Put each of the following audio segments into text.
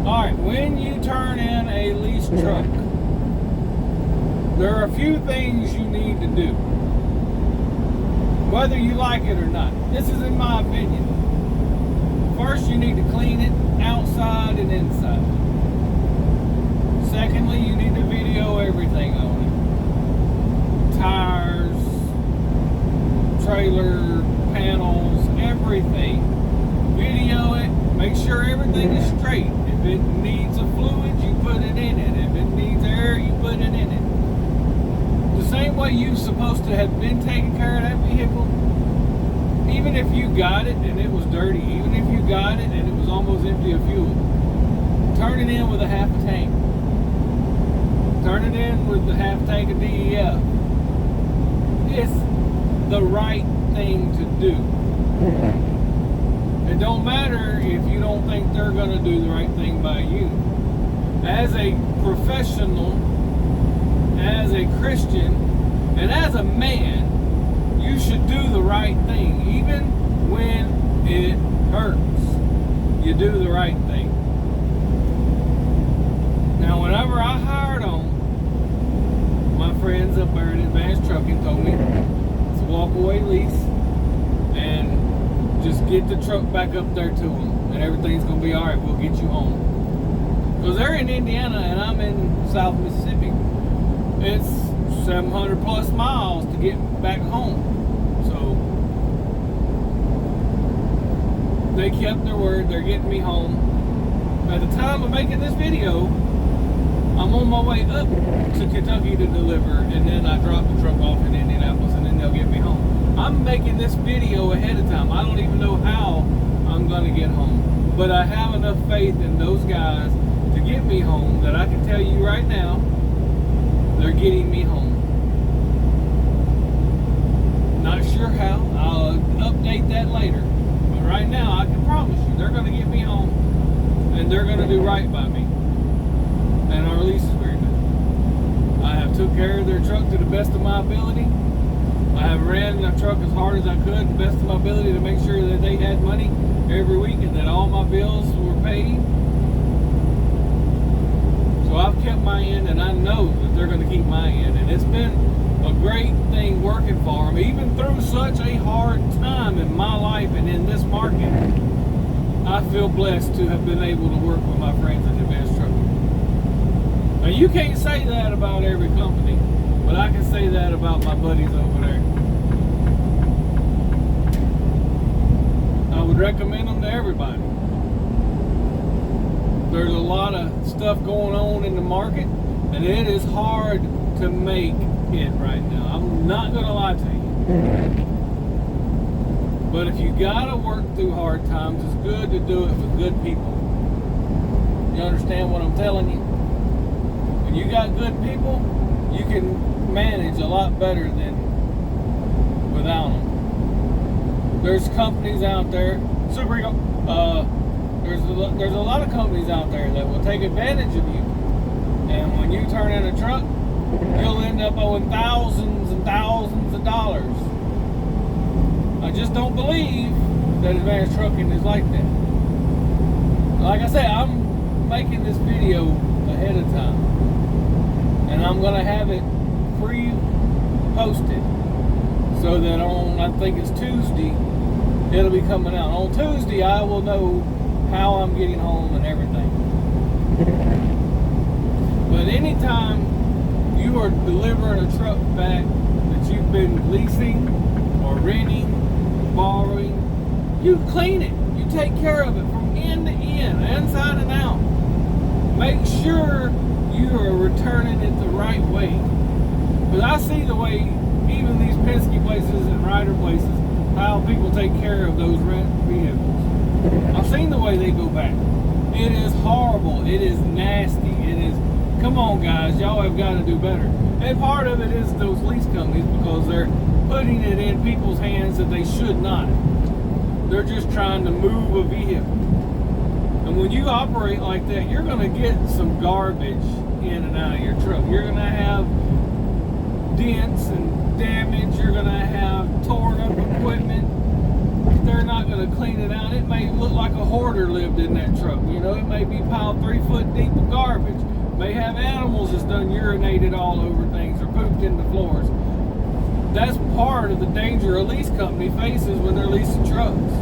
Alright, when you turn in a leased truck, there are a few things you need to do, whether you like it or not. This is in my opinion. First, you need to clean it outside and inside. Secondly, you need to video everything on it. Tires, trailer, panels, everything. Video it, make sure everything is straight. If it needs a fluid, you put it in it. If it needs air, you put it in it. The same way you're supposed to have been taking care of that vehicle, even if you got it and it was dirty, even if you got it and it was almost empty of fuel, turn it in with a half a tank. Turn it in with the half tank of DEF. It's the right thing to do. It don't matter if you don't think they're going to do the right thing by you. As a professional, as a Christian, and as a man, you should do the right thing. Even when it hurts, you do the right thing. Now, whenever I hired on, my friends up there at Advanced Trucking told me it's a walk-away lease and just get the truck back up there to them and everything's going to be alright. We'll get you home. Because they're in Indiana and I'm in South Mississippi. It's 700 plus miles to get back home. So they kept their word. They're getting me home. At the time of making this video, I'm on my way up to Kentucky to deliver, and then I drop the truck off in Indianapolis, and then they'll get me home. I'm making this video ahead of time. I don't even know how I'm going to get home. But I have enough faith in those guys to get me home that I can tell you right now, they're getting me home. Not sure how. I'll update that later. But right now, I can promise you, they're going to get me home. And they're going to do right by me. And our lease agreement. I have took care of their truck to the best of my ability. I have ran the truck as hard as I could, the best of my ability, to make sure that they had money every week and that all my bills were paid. So I've kept my end, and I know that they're going to keep my end. And it's been a great thing working for them, even through such a hard time in my life and in this market. I feel blessed to have been able to work with my friends at Advanced Trucking. Now, you can't say that about every company, but I can say that about my buddies over there. I would recommend them to everybody. There's a lot of stuff going on in the market, and it is hard to make it right now. I'm not going to lie to you. But if you got to work through hard times, it's good to do it with good people. You understand what I'm telling you? When you got good people, you can manage a lot better than without them. There's companies out there, there's a lot of companies out there that will take advantage of you. And when you turn in a truck, you'll end up owing thousands and thousands of dollars. I just don't believe that Advanced Trucking is like that. Like I said, I'm making this video ahead of time. And I'm going to have it pre-posted. So that on, I think it's Tuesday, it'll be coming out. On Tuesday, I will know how I'm getting home and everything. But anytime you are delivering a truck back that you've been leasing or renting, borrowing, you clean it. You take care of it from end to end, inside and out. Make sure you are returning it the right way. But I see the way even these Penske places and Ryder places, how people take care of those rent vehicles. I've seen the way they go back. It is horrible. It is nasty. It is, come on guys, y'all have got to do better. And part of it is those lease companies, because they're putting it in people's hands that they should not. They're just trying to move a vehicle. And when you operate like that, you're going to get some garbage in and out of your truck. You're going to have dents and damage. You're going to have torn up equipment. they're not going to clean it out. It may look like a hoarder lived in that truck. You know, it may be piled 3 foot deep of garbage. May have animals that's done urinated all over things or pooped in the floors. That's part of the danger a lease company faces when they're leasing trucks.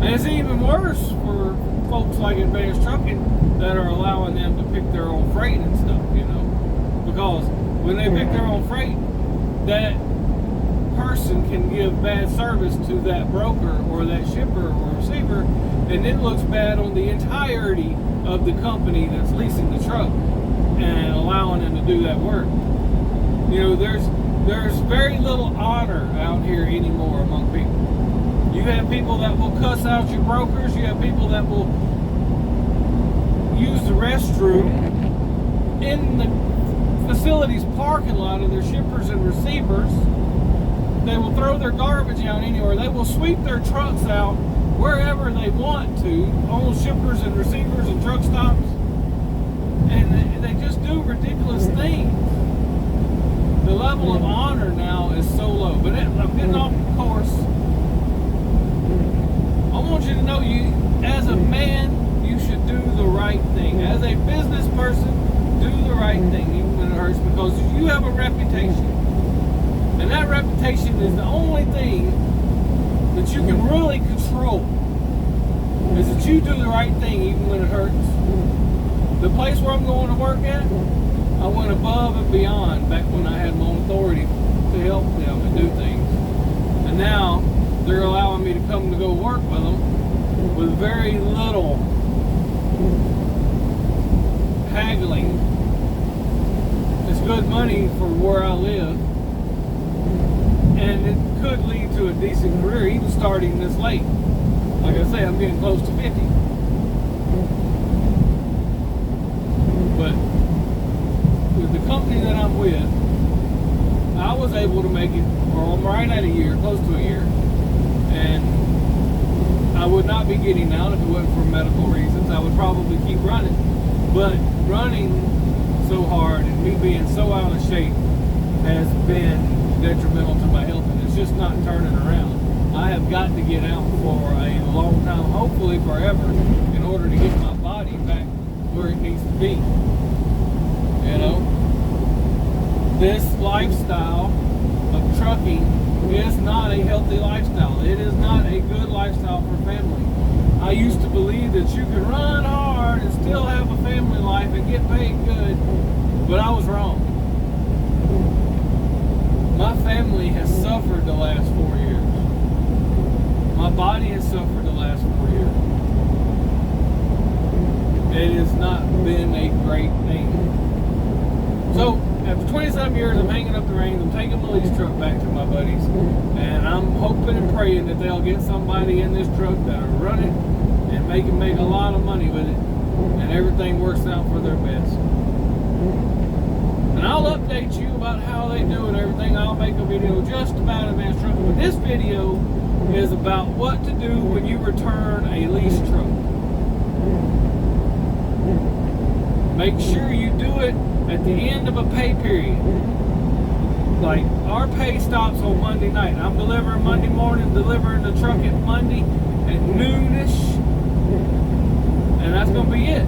And it's even worse for folks like Advanced Trucking that are allowing them to pick their own freight and stuff, you know. Because when they pick their own freight, that person can give bad service to that broker or that shipper or receiver, and it looks bad on the entirety of the company that's leasing the truck and allowing them to do that work. You know, there's very little honor out here anymore among people. You have people that will cuss out your brokers. You have people that will use the restroom in the facility's parking lot of their shippers and receivers. They will throw their garbage out anywhere. They will sweep their trucks out wherever they want to, on shippers and receivers and truck stops. And they just do ridiculous things. The level of honor now is so low. But I'm getting off course. I want you to know, you, as a man, you should do the right thing. As a business person, do the right thing, even when it hurts, because you have a reputation. And that reputation is the only thing that you can really control, is that you do the right thing even when it hurts. The place where I'm going to work at, I went above and beyond back when I had my own authority to help them and do things. And now they're allowing me to come to go work with them with very little haggling. It's good money for where I live. And it could lead to a decent career, even starting this late. Like I say, I'm getting close to 50. But with the company that I'm with, I was able to make it, or I'm right at a year, close to a year. And I would not be getting out if it wasn't for medical reasons. I would probably keep running. But running so hard and me being so out of shape has been detrimental to my health, and it's just not turning around. I have got to get out for a long time, hopefully forever, in order to get my body back where it needs to be. You know, this lifestyle of trucking is not a healthy lifestyle. It is not a good lifestyle for family. I used to believe that you could run hard and still have a family life and get paid good, but I was wrong. My family has suffered the last 4 years. My body has suffered the last 4 years. It has not been a great thing. So, after 27 years, I'm hanging up the reins. I'm taking my lease truck back to my buddies. And I'm hoping and praying that they'll get somebody in this truck that'll run it and make a lot of money with it. And everything works out for their best. And I'll update you about how they do and everything. I'll make a video just about Advanced Trucking. But this video is about what to do when you return a leased truck. Make sure you do it at the end of a pay period. Like, our pay stops on Monday night. I'm delivering Monday morning, delivering the truck at Monday at noonish. And that's going to be it.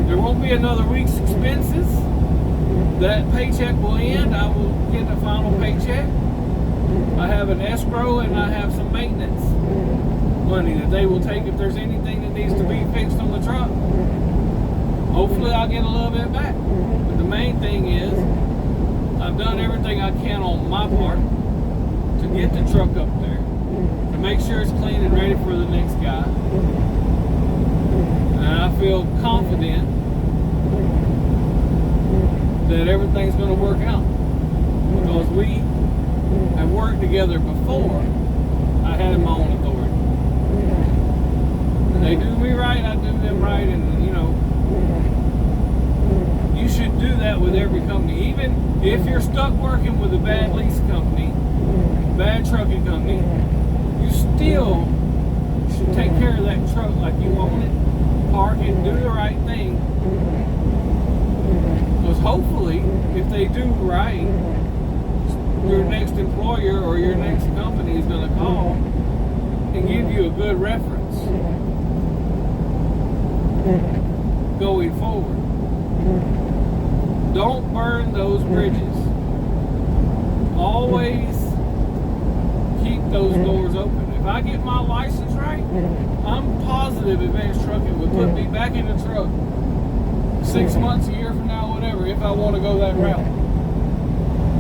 There won't be another week's expenses. That paycheck will end. I will get the final paycheck. I have an escrow and I have some maintenance money that they will take if there's anything that needs to be fixed on the truck. Hopefully I'll get a little bit back. But the main thing is, I've done everything I can on my part to get the truck up there, to make sure it's clean and ready for the next guy. And I feel confident that everything's going to work out, because we have worked together before I had my own authority. They do me right, I do them right, and you know, you should do that with every company. Even if you're stuck working with a bad lease company, bad trucking company, you still should take care of that truck like you want it, park it, do the right thing. Because hopefully, if they do right, your next employer or your next company is going to call and give you a good reference going forward. Don't burn those bridges. Always keep those doors open. If I get my license right, I'm positive Advanced Trucking would put me back in the truck 6 months, a year from now, whatever, if I want to go that route.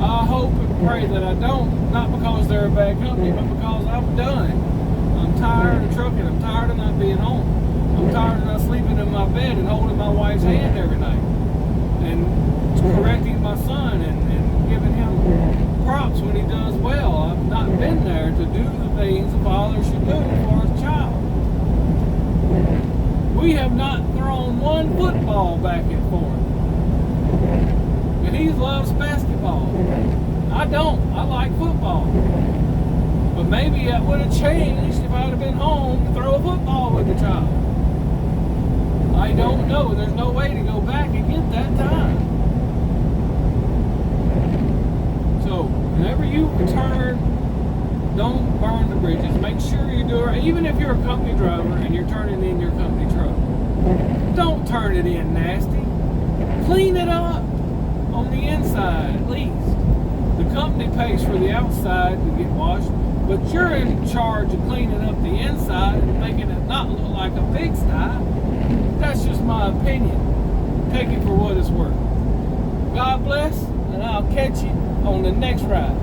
I hope and pray that I don't, not because they're a bad company, but because I'm done. I'm tired of trucking. I'm tired of not being home. I'm tired of not sleeping in my bed and holding my wife's hand every night and correcting my son and giving him props when he does well. I've not been there to do the things a father should do for his child. We have not thrown one football back and forth. And he loves basketball. I don't. I like football. But maybe that would have changed if I would have been home to throw a football with the child. I don't know. There's no way to go back and get that time. So, whenever you return, don't burn the bridges. Make sure you do it. Even if you're a company driver and you're turning in your company truck, don't turn it in nasty. Clean it up on the inside at least. The company pays for the outside to get washed, but you're in charge of cleaning up the inside and making it not look like a pigsty. That's just my opinion. Take it for what it's worth. God bless, and I'll catch you on the next ride.